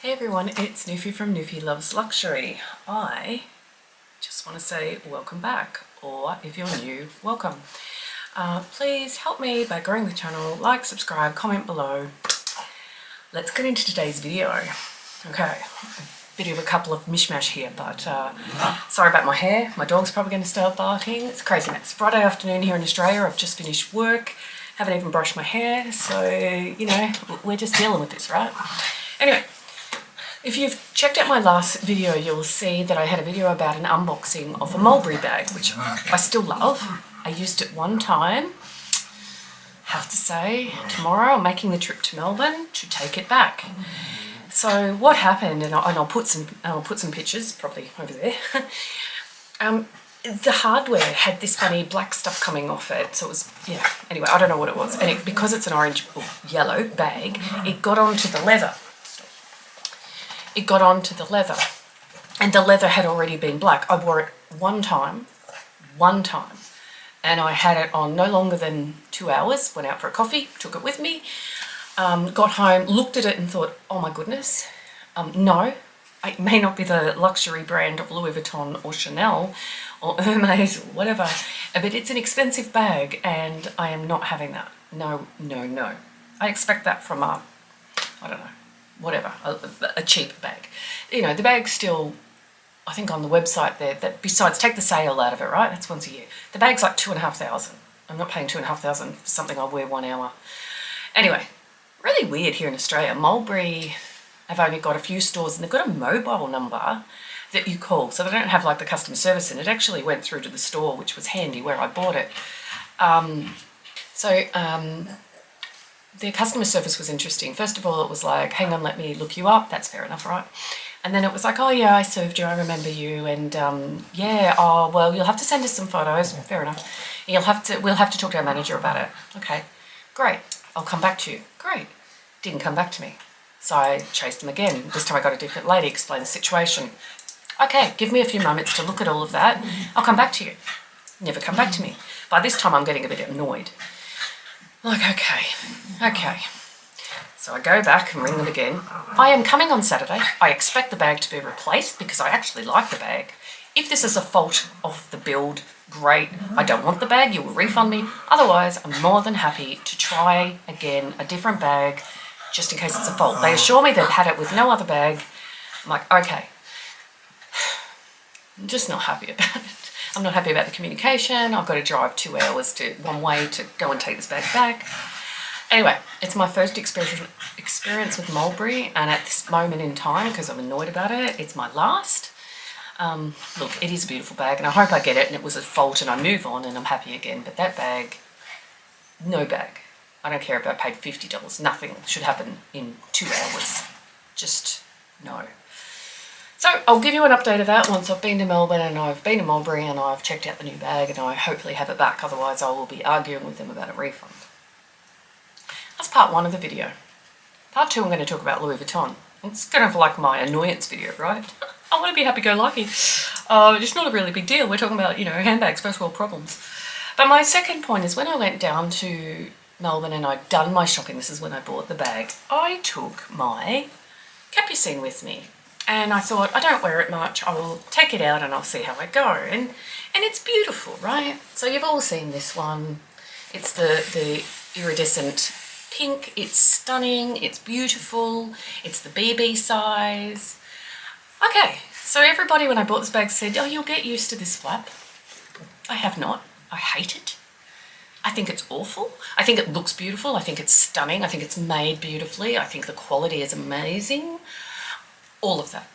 Hey everyone, it's Newfie from Newfie Loves Luxury. I just want to say welcome back, or if you're new, welcome. Please help me by growing the channel, like, subscribe, comment below. Let's get into today's video. Okay, bit of a couple of mishmash here, but sorry about my hair. My dog's probably going to start barking. It's craziness. It's Friday afternoon here in Australia. I've just finished work, haven't even brushed my hair, so you know, we're just dealing with this, right? Anyway, if you've checked out my last video, you'll see that I had a video about an unboxing of a Mulberry bag, which I still love. I used it one time. Have to say, tomorrow I'm making the trip to Melbourne to take it back. So what happened, and I'll put some pictures probably over there. The hardware had this funny black stuff coming off it, so it was, yeah, anyway, I don't know what it was. And because it's an orange or yellow bag, it got onto the leather. It got onto the leather, and the leather had already been black. I wore it one time, and I had it on no longer than 2 hours, went out for a coffee, took it with me, got home, looked at it and thought, oh my goodness, no, it may not be the luxury brand of Louis Vuitton or Chanel or Hermes or whatever, but it's an expensive bag and I am not having that. No, no, no. I expect that from I don't know, whatever, a cheap bag. You know, the bag's still, I think on the website there, that besides, take the sale out of it, right? That's once a year. The bag's like $2,500. I'm not paying $2,500 for something I'll wear 1 hour. Anyway, really weird here in Australia. Mulberry have only got a few stores and they've got a mobile number that you call. So they don't have like the customer service, and it actually went through to the store, which was handy where I bought it. Their customer service was interesting. First of all, it was like, hang on, let me look you up. That's fair enough, right? And then it was like, oh yeah, I served you, I remember you. And yeah, oh, well, you'll have to send us some photos. Fair enough. We'll have to talk to our manager about it. Okay, great. I'll come back to you. Great. Didn't come back to me. So I chased them again. This time I got a different lady, explained the situation. Okay, give me a few moments to look at all of that. I'll come back to you. Never come back to me. By this time I'm getting a bit annoyed. Like, okay. So I go back and ring them again. I am coming on Saturday. I expect the bag to be replaced because I actually like the bag. If this is a fault of the build, great. I don't want the bag, you will refund me. Otherwise, I'm more than happy to try again a different bag just in case it's a fault. They assure me they've had it with no other bag. I'm like, okay. I'm just not happy about it. I'm not happy about the communication. I've got to drive 2 hours one way to go and take this bag back. Anyway, it's my first experience with Mulberry, and at this moment in time, because I'm annoyed about it, it's my last. Look, it is a beautiful bag, and I hope I get it and it was a fault and I move on and I'm happy again. But that bag, no bag. I don't care if I paid $50. Nothing should happen in 2 hours. Just no. So I'll give you an update of that once I've been to Melbourne and I've been to Mulberry and I've checked out the new bag and I hopefully have it back. Otherwise I will be arguing with them about a refund. That's part one of the video. Part two, I'm going to talk about Louis Vuitton. It's kind of like my annoyance video, right? I want to be happy-go-lucky. It's not a really big deal. We're talking about, you know, handbags, first world problems. But my second point is when I went down to Melbourne and I'd done my shopping, this is when I bought the bag, I took my capucine with me. And I thought, I don't wear it much, I will take it out and I'll see how I go. And it's beautiful, right? So you've all seen this one. It's the iridescent pink. It's stunning, it's beautiful, it's the BB size. Okay, so everybody when I bought this bag said, oh, you'll get used to this flap. I have not. I hate it. I think it's awful. I think it looks beautiful. I think it's stunning. I think it's made beautifully. I think the quality is amazing. All of that.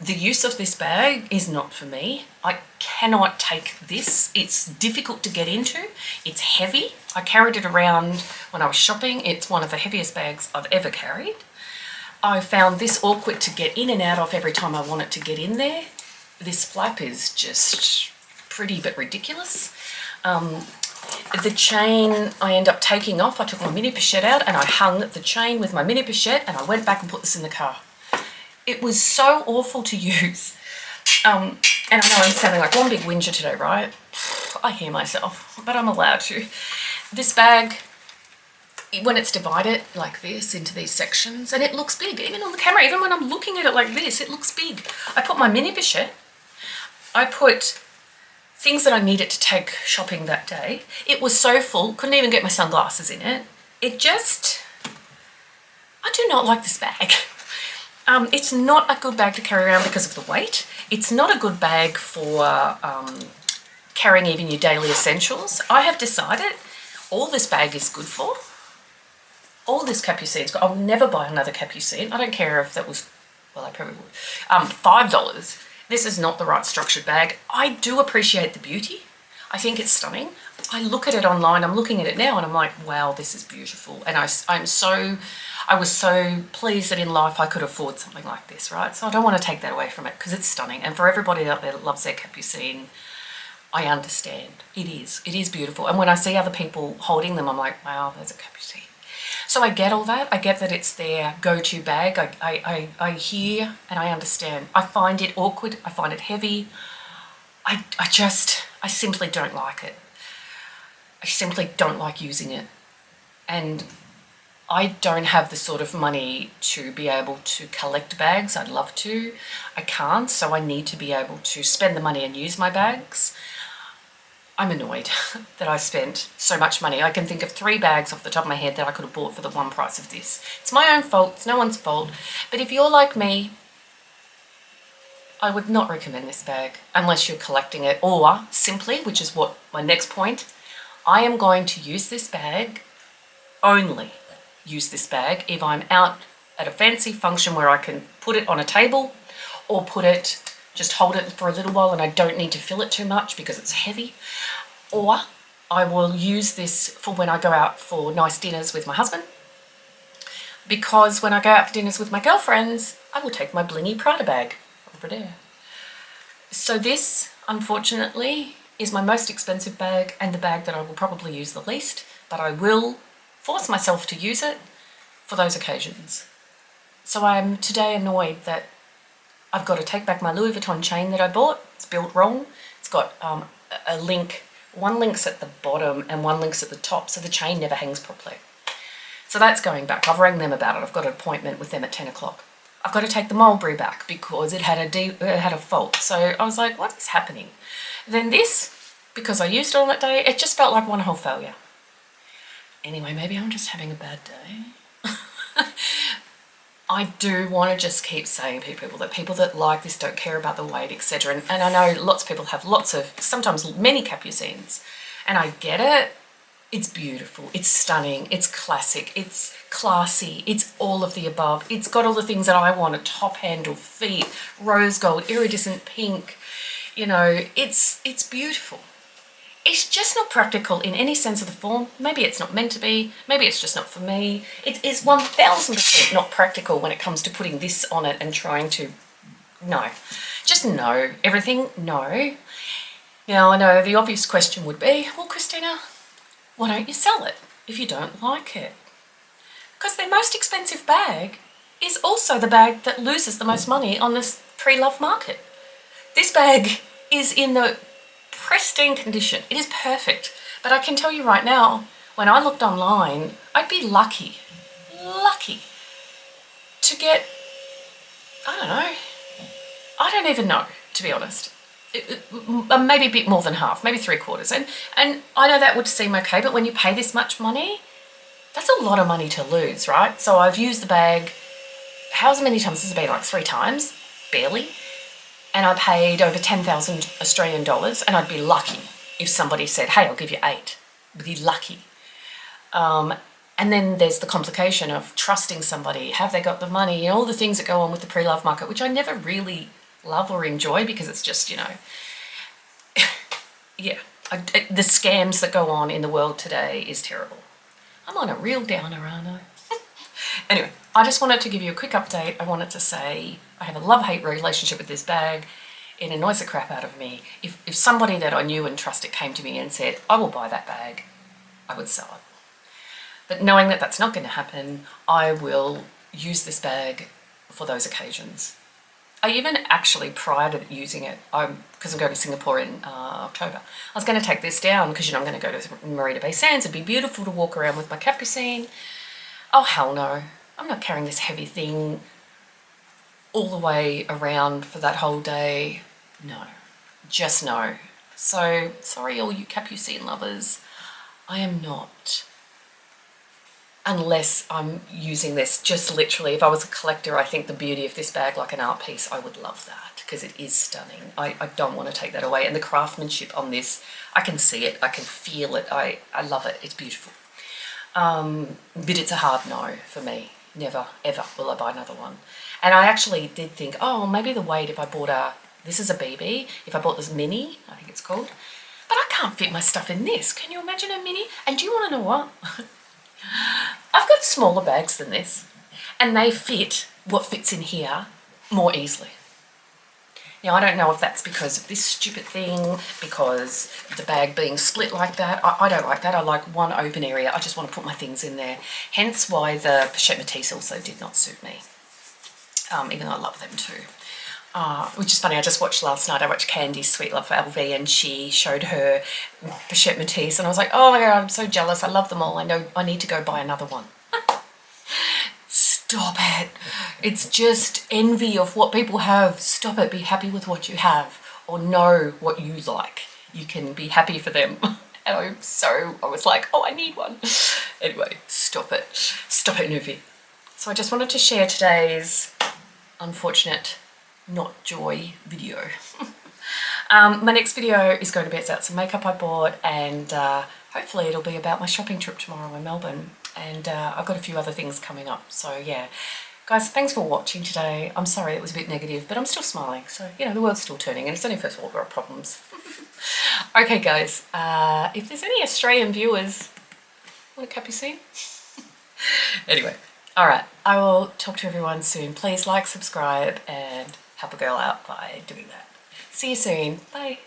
The use of this bag is not for me. I cannot take this. It's difficult to get into. It's heavy. I carried it around when I was shopping. It's one of the heaviest bags I've ever carried. I found this awkward to get in and out of every time I want it to get in there. This flap is just pretty but ridiculous. The chain I end up taking off. I took my mini pochette out and I hung the chain with my mini pochette and I went back and put this in the car. It was so awful to use. And I know I'm sounding like one big whinger today, right? I hear myself, but I'm allowed to. This bag, when it's divided like this into these sections, and it looks big, even on the camera, even when I'm looking at it like this, it looks big. I put my mini bichette, I put things that I needed to take shopping that day. It was so full, couldn't even get my sunglasses in it. I do not like this bag. It's not a good bag to carry around because of the weight. It's not a good bag for carrying even your daily essentials. I have decided all this bag is good for. All this capucine's got. I will never buy another capucine. I don't care if that was, well, I probably would. $5. This is not the right structured bag. I do appreciate the beauty. I think it's stunning. I look at it online. I'm looking at it now and I'm like, wow, this is beautiful. And I was so pleased that in life I could afford something like this, right? So I don't want to take that away from it because it's stunning. And for everybody out there that loves their capucine, I understand. It is beautiful. And when I see other people holding them, I'm like, wow, there's a capucine. So I get all that. I get that it's their go-to bag. I hear and I understand. I find it awkward. I find it heavy. I simply don't like it. I simply don't like using it. And I don't have the sort of money to be able to collect bags. I'd love to. I can't, so I need to be able to spend the money and use my bags. I'm annoyed that I spent so much money. I can think of 3 bags off the top of my head that I could have bought for the one price of this. It's my own fault. It's no one's fault. But if you're like me, I would not recommend this bag unless you're collecting it, or simply, which is what my next point, I am going to use this bag, only use this bag if I'm out at a fancy function where I can put it on a table or just hold it for a little while and I don't need to fill it too much because it's heavy. Or I will use this for when I go out for nice dinners with my husband, because when I go out for dinners with my girlfriends, I will take my blingy Prada bag over there. So this, unfortunately, is my most expensive bag and the bag that I will probably use the least, but I will force myself to use it for those occasions. So I'm today annoyed that I've got to take back my Louis Vuitton chain that I bought. It's built wrong. It's got a link. One link's at the bottom and one link's at the top, so the chain never hangs properly. So that's going back. I've rang them about it. I've got an appointment with them at 10 o'clock. I've got to take the Mulberry back because it had a fault. So I was like, what is happening? Then this, because I used it on that day, it just felt like one whole failure. Anyway, maybe I'm just having a bad day. I do want to just keep saying to people that like this don't care about the weight, etc. And I know lots of people have sometimes many capucines, and I get it. It's beautiful, it's stunning, it's classic, it's classy, it's all of the above. It's got all the things that I want: a top handle, feet, rose gold, iridescent pink. You know, it's beautiful. It's just not practical in any sense of the form. Maybe it's not meant to be. Maybe it's just not for me. It is 1000% not practical when it comes to putting this on it and trying to, no. Just no. Everything, no. Now, I know the obvious question would be, well, Christina, why don't you sell it if you don't like it? Because their most expensive bag is also the bag that loses the most money on this pre-love market. This bag is in the pristine condition. It is perfect. But I can tell you right now, when I looked online, I'd be lucky to get, I don't even know, to be honest. Maybe a bit more than half, maybe 3/4. And I know that would seem okay, but when you pay this much money, that's a lot of money to lose, right? So I've used the bag, how many times has it been? Like 3 times, barely. And I paid over 10,000 Australian dollars, and I'd be lucky if somebody said, hey, I'll give you 8. I'd be lucky. And then there's the complication of trusting somebody. Have they got the money? And all the things that go on with the pre-love market, which I never really love or enjoy because it's just, yeah. The scams that go on in the world today is terrible. I'm on a real downer, aren't I? Anyway, I just wanted to give you a quick update. I wanted to say I have a love-hate relationship with this bag. It annoys the crap out of me. If somebody that I knew and trusted came to me and said, I will buy that bag, I would sell it. But knowing that that's not going to happen, I will use this bag for those occasions. I even actually, prior to using it, because I'm going to Singapore in October, I was going to take this down because, you know, I'm going to go to Marina Bay Sands. It'd be beautiful to walk around with my capucine. Oh, hell no. I'm not carrying this heavy thing all the way around for that whole day. No, just no. So, sorry all you capucine lovers, I am not. Unless I'm using this just literally, if I was a collector, I think the beauty of this bag, like an art piece, I would love that because it is stunning. I don't want to take that away. And the craftsmanship on this, I can see it, I can feel it, I love it, it's beautiful. But it's a hard no for me. Never, ever will I buy another one. And I actually did think, oh, maybe the weight, if I bought this is a BB, if I bought this mini, I think it's called, but I can't fit my stuff in this. Can you imagine a mini? And do you want to know what? I've got smaller bags than this, and they fit what fits in here more easily. Now, I don't know if that's because of this stupid thing, because the bag being split like that. I don't like that. I like one open area. I just want to put my things in there. Hence why the Pochette Matisse also did not suit me, even though I love them too. Which is funny, I just watched last night, I watched Candy's Sweet Love for LV, and she showed her Pochette Matisse, and I was like, oh my God, I'm so jealous. I love them all. I know I need to go buy another one. Stop it. It's just envy of what people have. Stop it. Be happy with what you have, or know what you like. You can be happy for them. And I was like, oh, I need one. Anyway, stop it. Stop it, Nuvi. So I just wanted to share today's unfortunate not joy video. My next video is going to be about some makeup I bought, and hopefully it'll be about my shopping trip tomorrow in Melbourne, and I've got a few other things coming up. So yeah, guys, thanks for watching today. I'm sorry it was a bit negative, but I'm still smiling, so you know, the world's still turning, and it's only first world problems. Okay guys, if there's any Australian viewers, want a capucine? Anyway, alright, I will talk to everyone soon. Please like, subscribe, and help a girl out by doing that. See you soon. Bye.